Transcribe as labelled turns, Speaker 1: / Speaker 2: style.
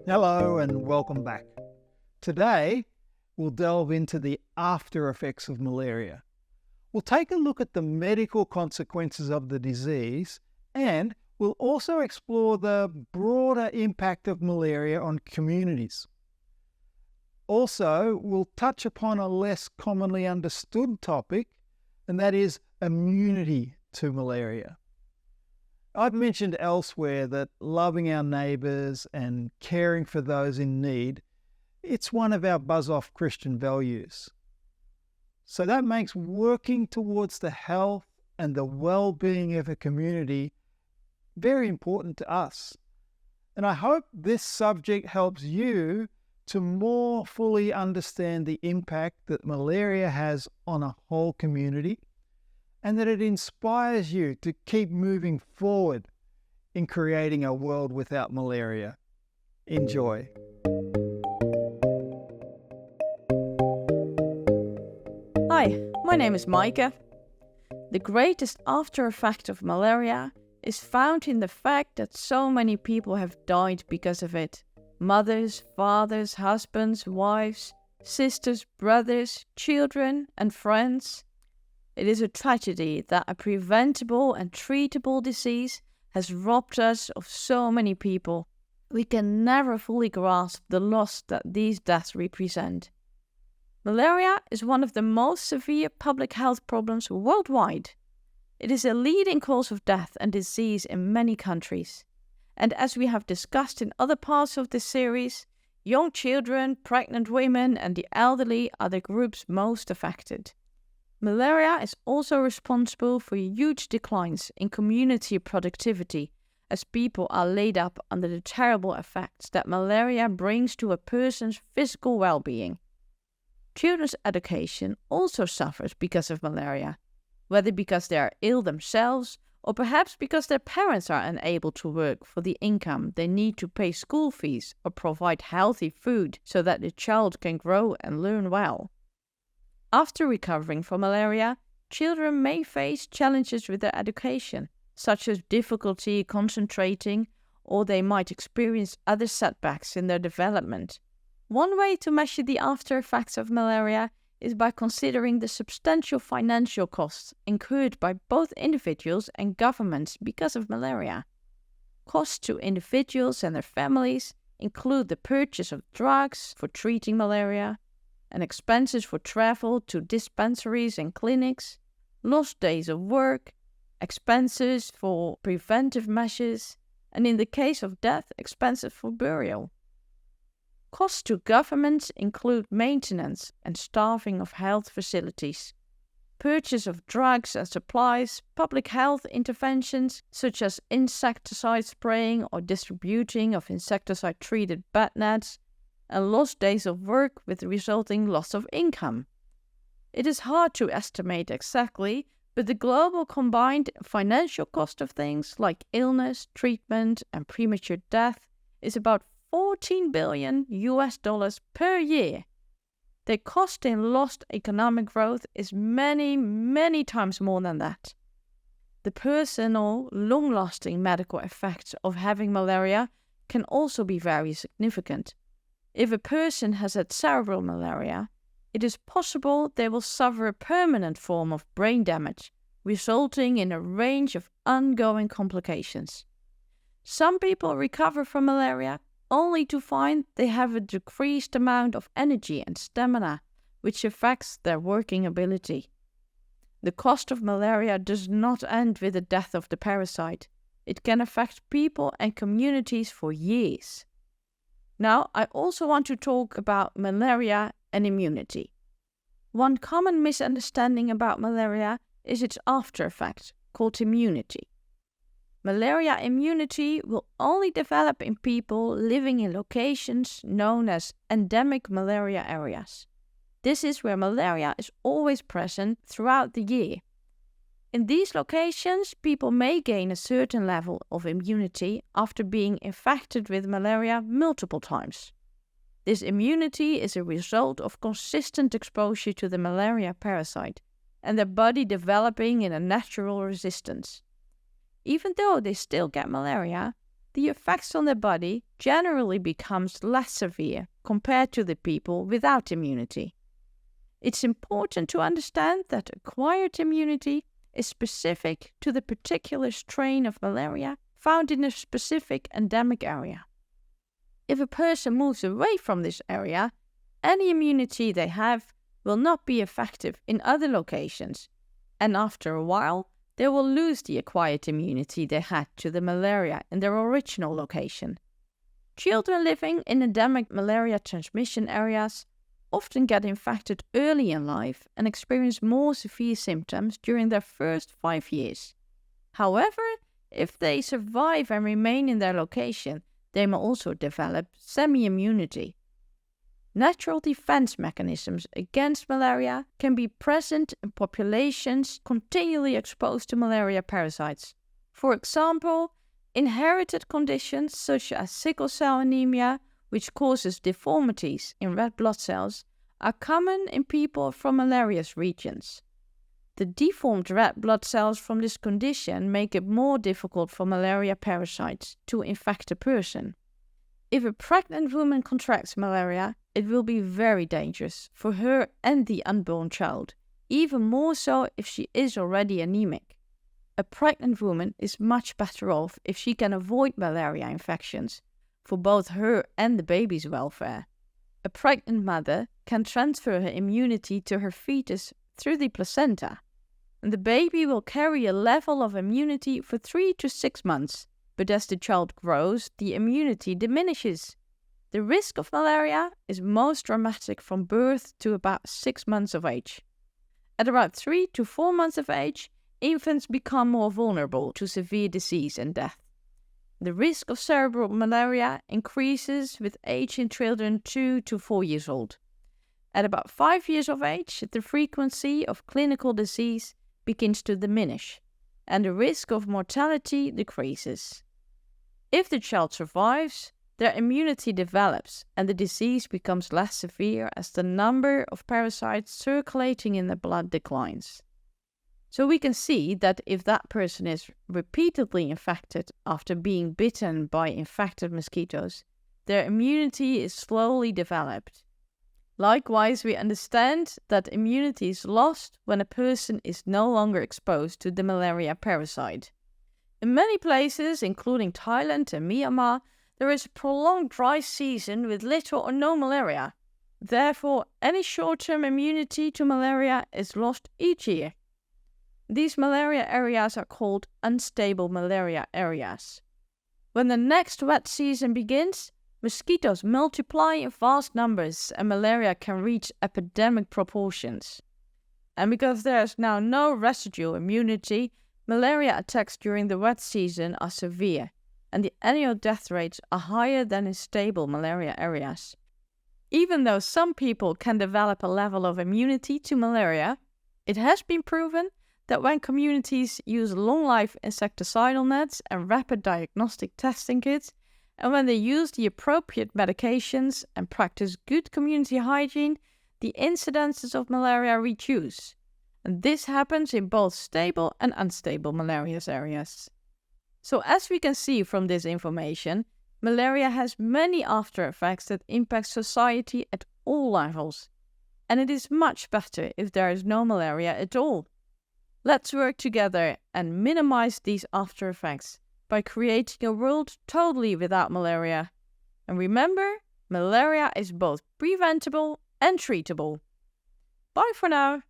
Speaker 1: Hello and welcome back. Today, we'll delve into the after effects of malaria. We'll take a look at the medical consequences of the disease, and we'll also explore the broader impact of malaria on communities. Also, we'll touch upon a less commonly understood topic, and that is immunity to malaria. I've mentioned elsewhere that loving our neighbours and caring for those in need, it's one of our buzz-off Christian values. So that makes working towards the health and the well-being of a community very important to us. And I hope this subject helps you to more fully understand the impact that malaria has on a whole community, and that it inspires you to keep moving forward in creating a world without malaria. Enjoy.
Speaker 2: Hi, my name is Maaike. The greatest after effect of malaria is found in the fact that so many people have died because of it. Mothers, fathers, husbands, wives, sisters, brothers, children, and friends. It is a tragedy that a preventable and treatable disease has robbed us of so many people. We can never fully grasp the loss that these deaths represent. Malaria is one of the most severe public health problems worldwide. It is a leading cause of death and disease in many countries. And as we have discussed in other parts of this series, young children, pregnant women, and the elderly are the groups most affected. Malaria is also responsible for huge declines in community productivity, as people are laid up under the terrible effects that malaria brings to a person's physical well-being. Children's education also suffers because of malaria, whether because they are ill themselves or perhaps because their parents are unable to work for the income they need to pay school fees or provide healthy food so that the child can grow and learn well. After recovering from malaria, children may face challenges with their education, such as difficulty concentrating, or they might experience other setbacks in their development. One way to measure the after effects of malaria is by considering the substantial financial costs incurred by both individuals and governments because of malaria. Costs to individuals and their families include the purchase of drugs for treating malaria, and expenses for travel to dispensaries and clinics, lost days of work, expenses for preventive measures, and in the case of death, expenses for burial. Costs to governments include maintenance and staffing of health facilities, purchase of drugs and supplies, public health interventions such as insecticide spraying or distributing of insecticide-treated bed nets, and lost days of work with resulting loss of income. It is hard to estimate exactly, but the global combined financial cost of things like illness, treatment, and premature death is about $14 billion per year. The cost in lost economic growth is many, many times more than that. The personal, long-lasting medical effects of having malaria can also be very significant. If a person has had cerebral malaria, it is possible they will suffer a permanent form of brain damage, resulting in a range of ongoing complications. Some people recover from malaria only to find they have a decreased amount of energy and stamina, which affects their working ability. The cost of malaria does not end with the death of the parasite. It can affect people and communities for years. Now, I also want to talk about malaria and immunity. One common misunderstanding about malaria is its after effect, called immunity. Malaria immunity will only develop in people living in locations known as endemic malaria areas. This is where malaria is always present throughout the year. In these locations, people may gain a certain level of immunity after being infected with malaria multiple times. This immunity is a result of consistent exposure to the malaria parasite and their body developing in a natural resistance. Even though they still get malaria, the the effects on the body generally becomes less severe compared to the people without immunity. It's important to understand that acquired immunity is specific to the particular strain of malaria found in a specific endemic area. If a person moves away from this area, any immunity they have will not be effective in other locations, and after a while, they will lose the acquired immunity they had to the malaria in their original location. Children living in endemic malaria transmission areas often get infected early in life and experience more severe symptoms during their first 5 years. However, if they survive and remain in their location, they may also develop semi-immunity. Natural defense mechanisms against malaria can be present in populations continually exposed to malaria parasites. For example, inherited conditions such as sickle cell anemia, which causes deformities in red blood cells, are common in people from malarious regions. The deformed red blood cells from this condition make it more difficult for malaria parasites to infect a person. If a pregnant woman contracts malaria, it will be very dangerous for her and the unborn child, even more so if she is already anemic. A pregnant woman is much better off if she can avoid malaria infections, for both her and the baby's welfare. A pregnant mother can transfer her immunity to her fetus through the placenta, and the baby will carry a level of immunity for 3 to 6 months, but as the child grows, the immunity diminishes. The risk of malaria is most dramatic from birth to about 6 months of age. At about 3 to 4 months of age, infants become more vulnerable to severe disease and death. The risk of cerebral malaria increases with age in children 2 to 4 years old. At about 5 years of age, the frequency of clinical disease begins to diminish, and the risk of mortality decreases. If the child survives, their immunity develops and the disease becomes less severe as the number of parasites circulating in the blood declines. So we can see that if that person is repeatedly infected after being bitten by infected mosquitoes, their immunity is slowly developed. Likewise, we understand that immunity is lost when a person is no longer exposed to the malaria parasite. In many places, including Thailand and Myanmar, there is a prolonged dry season with little or no malaria. Therefore, any short-term immunity to malaria is lost each year. These malaria areas are called unstable malaria areas. When the next wet season begins, mosquitoes multiply in vast numbers and malaria can reach epidemic proportions. And because there is now no residual immunity, malaria attacks during the wet season are severe, and the annual death rates are higher than in stable malaria areas. Even though some people can develop a level of immunity to malaria, it has been proven that when communities use long-life insecticidal nets and rapid diagnostic testing kits, and when they use the appropriate medications and practice good community hygiene, the incidences of malaria reduce. And this happens in both stable and unstable malaria areas. So as we can see from this information, malaria has many after effects that impact society at all levels. And it is much better if there is no malaria at all. Let's work together and minimize these after effects by creating a world totally without malaria. And remember, malaria is both preventable and treatable. Bye for now.